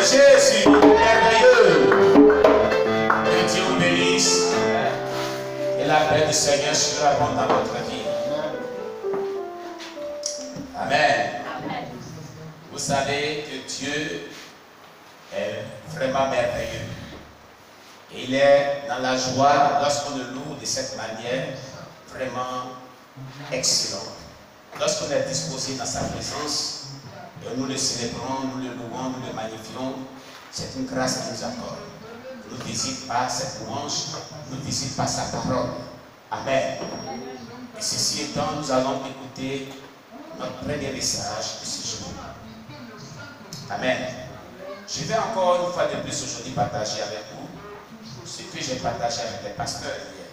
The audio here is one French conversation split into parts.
Jésus, merveilleux. Que Dieu vous bénisse. Et la paix du Seigneur sera bonne dans votre vie. Amen. Vous savez que Dieu est vraiment merveilleux. Et il est dans la joie lorsqu'on le loue de cette manière vraiment excellente. Lorsqu'on est disposé dans sa présence, et nous le célébrons, nous le louons, nous le magnifions, c'est une grâce qu'il nous accorde. Il ne visite pas cette louange, il ne visite pas sa parole. Amen. Et ceci étant, nous allons écouter notre premier message de ce jour. Amen. Je vais encore une fois de plus aujourd'hui partager avec vous ce que j'ai partagé avec les pasteurs hier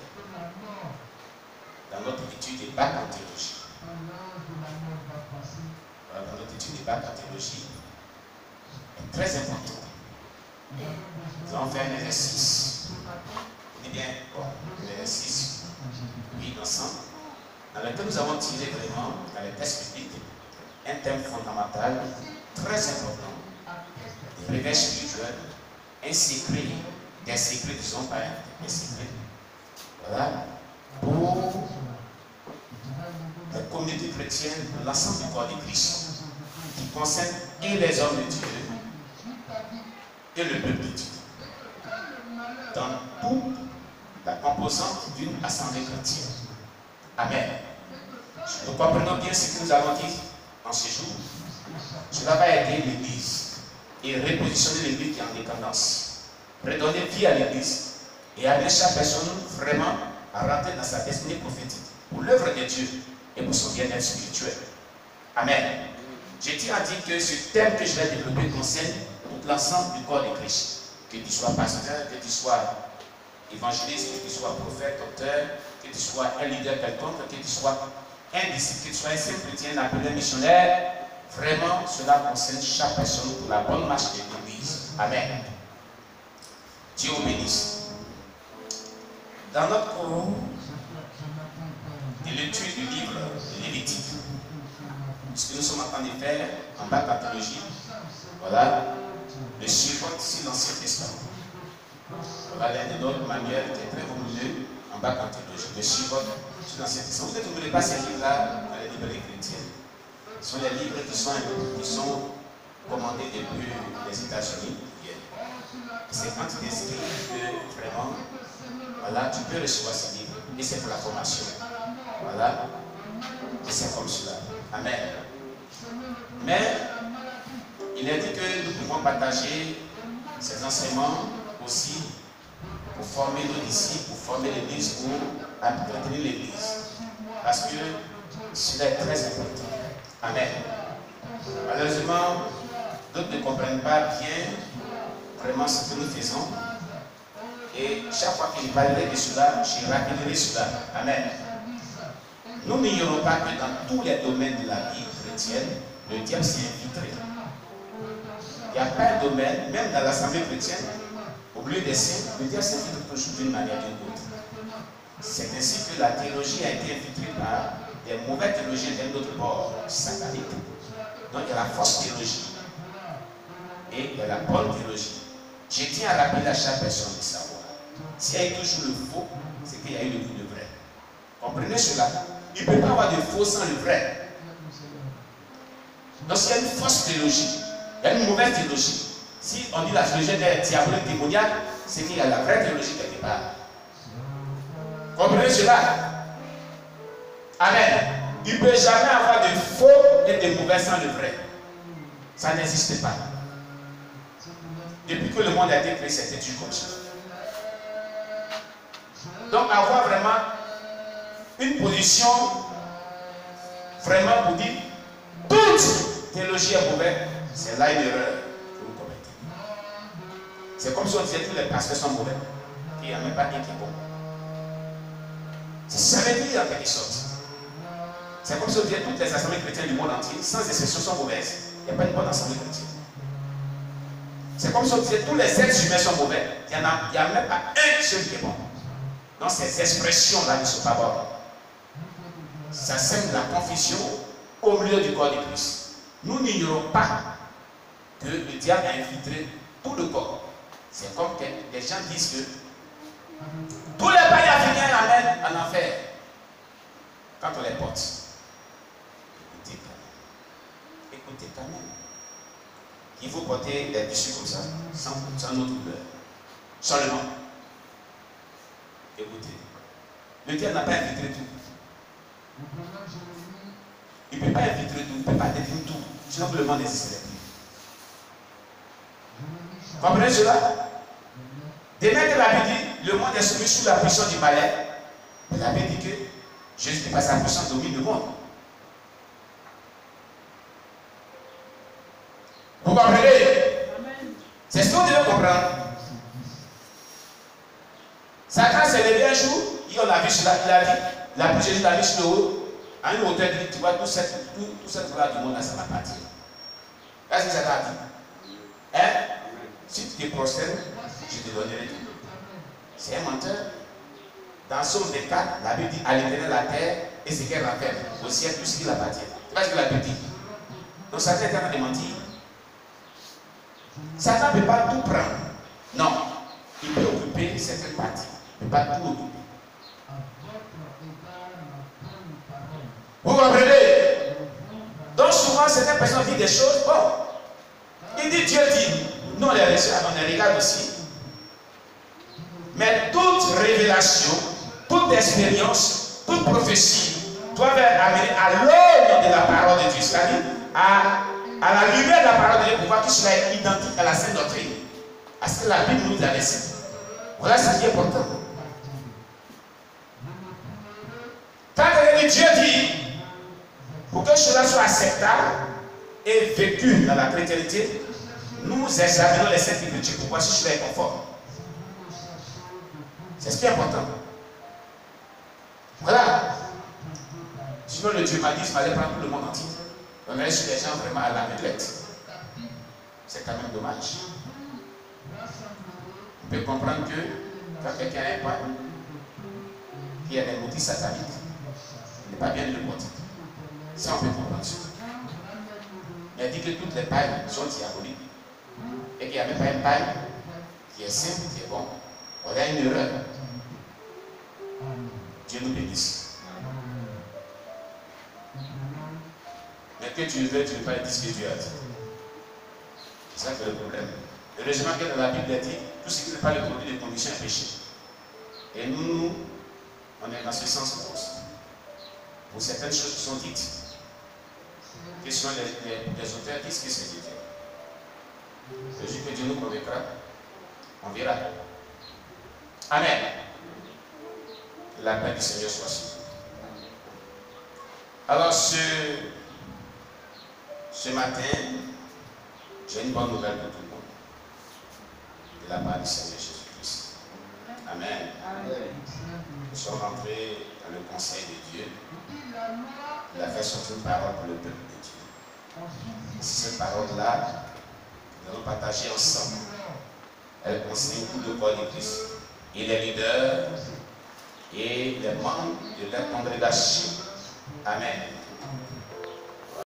dans notre étude de bac en théologie. Dans notre étude de bac en théologie est très important. Nous allons faire un exercice. On dit bien, bon, un exercice, oui, ensemble, dans lequel nous avons tiré vraiment, dans les textes bibliques, un thème fondamental, très important, des réveils spirituels, un secret, des secrets, disons pas un secret, voilà, pour la communauté chrétienne, l'ensemble du corps de Christ, qui concerne et les hommes de Dieu et le peuple de Dieu, dans toute la composante d'une assemblée chrétienne. Amen. Nous comprenons bien ce que nous avons dit en ce jour. Cela va aider l'Église et repositionner l'Église qui est en décadence. Redonner vie à l'Église et amener chaque personne vraiment à rentrer dans sa destinée prophétique pour l'œuvre de Dieu et pour son bien-être spirituel. Amen. Je tiens à dire que ce thème que je vais développer concerne tout l'ensemble du corps de Christ. Que tu sois pasteur, que tu sois évangéliste, que tu sois prophète, docteur, que tu sois un leader quelconque, que tu sois un disciple, que tu sois un simple chrétien, appelé missionnaire, vraiment cela concerne chaque personne pour la bonne marche de l'Église. Amen. Dieu vous bénisse. Dans notre cours de l'étude du livre de Lévitique, ce que nous sommes en train de faire en bac en théologie, voilà, le suivant ici l'Ancien Testament. Voilà l'un de notre manuel qui est très volumineux en bac en théologie. Le suivant sur l'Ancien Testament. Vous ne trouvez pas ces livres-là dans les librairies chrétiennes. Ce sont les livres qui sont commandés depuis les États-Unis. C'est quand tu décides que vraiment, voilà, tu peux recevoir ces livres. Et c'est pour la formation. Voilà. Et c'est comme cela. Amen. Mais il est dit que nous pouvons partager ces enseignements aussi pour former nos disciples, pour former l'Église, pour entretenir l'Église. Parce que cela est très important. Amen. Malheureusement, d'autres ne comprennent pas bien vraiment ce que nous faisons. Et chaque fois que je parlerai de cela, je rappellerai cela. Amen. Nous n'ignorons pas que dans tous les domaines de la vie chrétienne, le diable s'est infiltré. Il n'y a pas un domaine, même dans l'assemblée chrétienne, au milieu des saints, le diable s'infiltre toujours d'une manière ou d'une autre. C'est ainsi que la théologie a été infiltrée par des mauvais théologiens d'un autre bord, satanique. Donc il y a la fausse théologie et il y a la bonne théologie. Je tiens à rappeler à chaque personne de savoir. S'il y a eu toujours le faux, c'est qu'il y a eu le vrai. Comprenez cela? Il ne peut pas avoir de faux sans le vrai. Donc s'il y a une fausse théologie, il y a une mauvaise théologie. Si on dit la théologie est diabolique, démoniaque, c'est qu'il y a la vraie théologie quelque part. Comprenez cela? Amen. Il ne peut jamais avoir de faux et de mauvais sans le vrai. Ça n'existe pas. Depuis que le monde a été créé, c'était toujours comme ça. Donc avoir vraiment une position vraiment pour dire toute théologie est mauvaise, c'est là une erreur que vous commettez. C'est comme si on disait que tous les pasteurs sont mauvais. Il n'y a même pas un qui est bon. Ça veut dire en quelque sorte. C'est comme si on disait que toutes les assemblées chrétiennes du monde entier, sans exception, sont mauvaises. Il n'y a pas une bonne assemblée chrétienne. C'est comme si on disait tous les êtres humains sont mauvais. Il n'y a même pas un seul qui est bon. Donc ces expressions-là ne sont pas bonnes. Ça sème la confusion au milieu du corps de Christ. Nous n'ignorons pas que le diable a infiltré tout le corps. C'est comme que les gens disent que tous les pays africains l'amènent en enfer quand on les porte. Écoutez quand même. Il faut porter des tissus comme ça, sans notre douleur. Seulement. Écoutez. Le diable n'a pas infiltré tout. Il ne peut pas infiltrer tout, il ne peut pas définir tout. Sinon, le monde n'existerait plus. Comprenez cela? Demain que la Bible dit, le monde est soumis sous la puissance du malin. Mais la Bible dit que Jésus n'est pas sa puissance domine le monde. Vous comprenez? C'est ce qu'on devait comprendre. Satan s'est levé un jour, on l'a vu sur il a pris Jésus, l'a mis sur le haut. À une hauteur, tu vois, tout cette gloire du monde, là, ça va partir. Qu'est-ce que Satan a dit? Hein? Si tu te prosternes, je te donnerai tout. C'est un menteur. Dans Somme 24, la Bible dit à l'Éternel la terre et ce qu'elle renferme. Au ciel, tout ce qui appartient. Tu vois ce que la Bible dit? Donc Satan est en train de mentir. Satan ne peut pas tout prendre. Non. Il peut occuper certaines parties. Il ne peut pas tout occuper. Vous comprenez? Donc souvent, certaines personnes disent des choses. Bon, il dit Dieu dit. Nous on les regarde aussi. Mais toute révélation, toute expérience, toute prophétie doit être amenée à l'aune de la parole de Dieu. C'est-à-dire à la lumière de la parole de Dieu pour voir qu'il soit identique à la sainte doctrine. À ce que la Bible nous a laissé. Voilà ce qui est important. Quand Dieu dit, pour que cela soit acceptable et vécu dans la chrétienté, nous examinons les Saintes Écritures pour voir si cela est conforme. C'est ce qui est important. Voilà. Sinon, le Dieu m'a dit qu'il fallait prendre tout le monde entier. On allait sur les gens vraiment à la mêlette. C'est quand même dommage. On peut comprendre que quand quelqu'un a un point, qui a des motifs sataniques, il n'est pas bien de le porter. Ça, on peut comprendre ça. Mais il dit que toutes les pailles sont diaboliques. Et qu'il n'y a même pas une paille qui est simple, qui est bon. On a une erreur. Dieu nous bénisse. Mais que tu veux pas dire ce que Dieu a dit. C'est ça qui est le problème. Heureusement que dans la Bible, il dit tout ce qui n'est pas le produit des conditions est péché. Et nous, on est dans ce sens aussi. Pour certaines choses qui sont dites, que ce sont les auteurs disent que c'est dit. Le jour que Dieu nous convaincra, on verra. Amen. La paix du Seigneur soit sur vous. Alors, ce matin, j'ai une bonne nouvelle pour tout le monde. De la part du Seigneur Jésus-Christ. Amen. Nous sommes entrés dans le conseil de Dieu. Il a fait sortir une parole pour le peuple de Dieu. Cette parole-là, nous allons partager ensemble. Elle concerne tout le corps de Christ. Et les leaders et les membres de la congrégation. Amen.